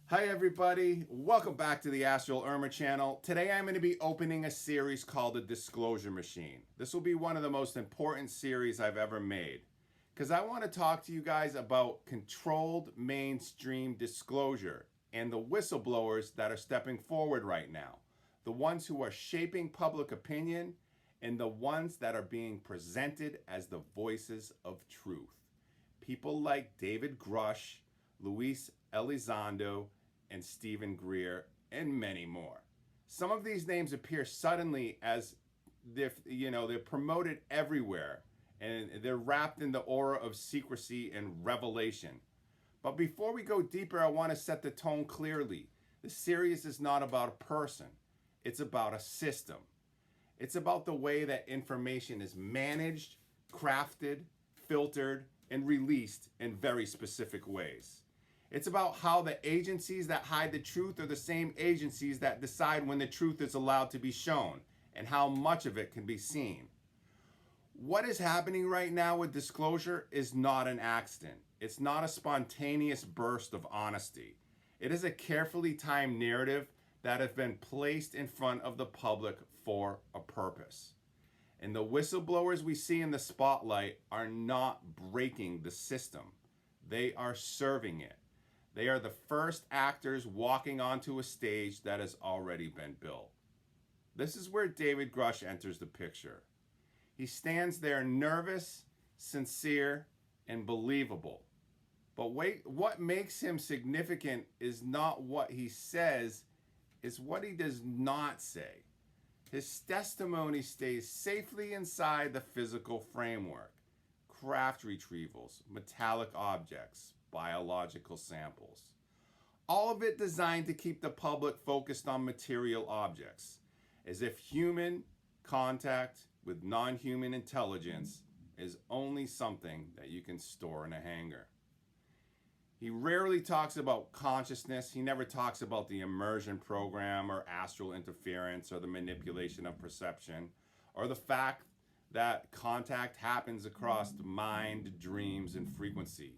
Hi everybody, welcome back to the Astral channel. Today I'm going to be opening a series called The Disclosure Machine. This will be one of the most important series I've ever made because I want to talk to you guys about controlled mainstream disclosure and the whistleblowers that are stepping forward right now. The ones who are shaping public opinion and the ones that are being presented as the voices of truth. People like David Grusch, Luiz Elizondo, and Steven Greer, and many more. Some of these names appear suddenly as if, they're promoted everywhere and they're wrapped in the aura of secrecy and revelation. But before we go deeper, I want to set the tone clearly. The series is not about a person. It's about a system. It's about the way that information is managed, crafted, filtered, and released in very specific ways. It's about how the agencies that hide the truth are the same agencies that decide when the truth is allowed to be shown and how much of it can be seen. What is happening right now with disclosure is not an accident. It's not a spontaneous burst of honesty. It is a carefully timed narrative that has been placed in front of the public for a purpose. And the whistleblowers we see in the spotlight are not breaking the system. They are serving it. They are the first actors walking onto a stage that has already been built. This is where David Grusch enters the picture. He stands there nervous, sincere, and believable. But wait, what makes him significant is not what he says, it's what he does not say. His testimony stays safely inside the physical framework. Craft retrievals, metallic objects, biological samples. All of it designed to keep the public focused on material objects, as if human contact with non-human intelligence is only something that you can store in a hangar. He rarely talks about consciousness. He never talks about the Immersion program or astral interference or the manipulation of perception or the fact that contact happens across mind, dreams, and frequency.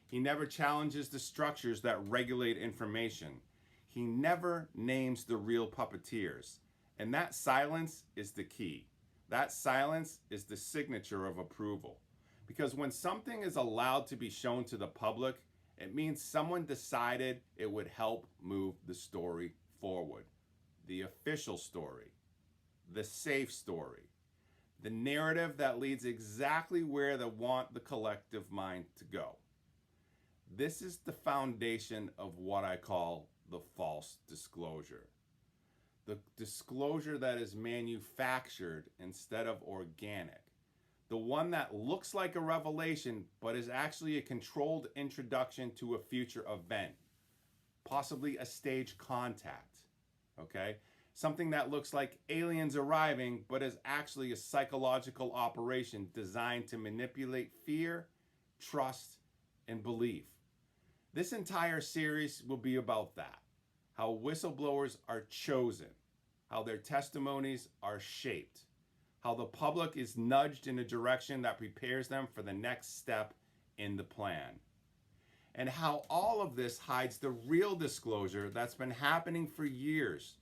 He never challenges the structures that regulate information. He never names the real puppeteers. And that silence is the key. That silence is the signature of approval. Because when something is allowed to be shown to the public, it means someone decided it would help move the story forward. The official story. The safe story. The narrative that leads exactly where they want the collective mind to go. This is the foundation of what I call the false disclosure. The disclosure that is manufactured instead of organic. The one that looks like a revelation but is actually a controlled introduction to a future event. Possibly a stage contact. Okay? Something that looks like aliens arriving but is actually a psychological operation designed to manipulate fear, trust, and belief. This entire series will be about that. How whistleblowers are chosen. How their testimonies are shaped. How the public is nudged in a direction that prepares them for the next step in the plan. And how all of this hides the real disclosure that's been happening for years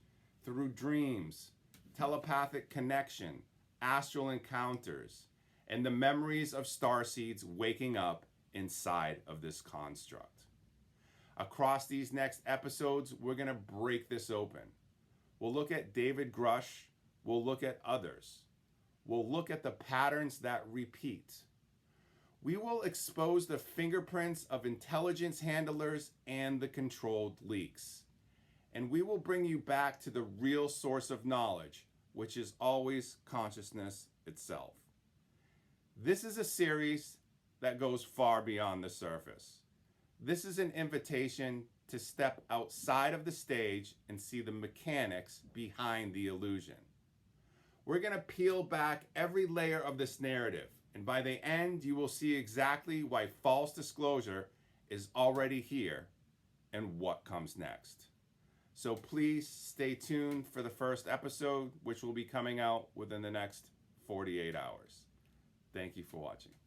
through dreams, telepathic connection, astral encounters, and the memories of starseeds waking up inside of this construct. Across these next episodes, we're going to break this open. We'll look at David Grusch. We'll look at others. We'll look at the patterns that repeat. We will expose the fingerprints of intelligence handlers and the controlled leaks. And we will bring you back to the real source of knowledge, which is always consciousness itself. This is a series that goes far beyond the surface. This is an invitation to step outside of the stage and see the mechanics behind the illusion. We're going to peel back every layer of this narrative, and by the end, you will see exactly why false disclosure is already here and what comes next. So please stay tuned for the first episode, which will be coming out within the next 48 hours. Thank you for watching.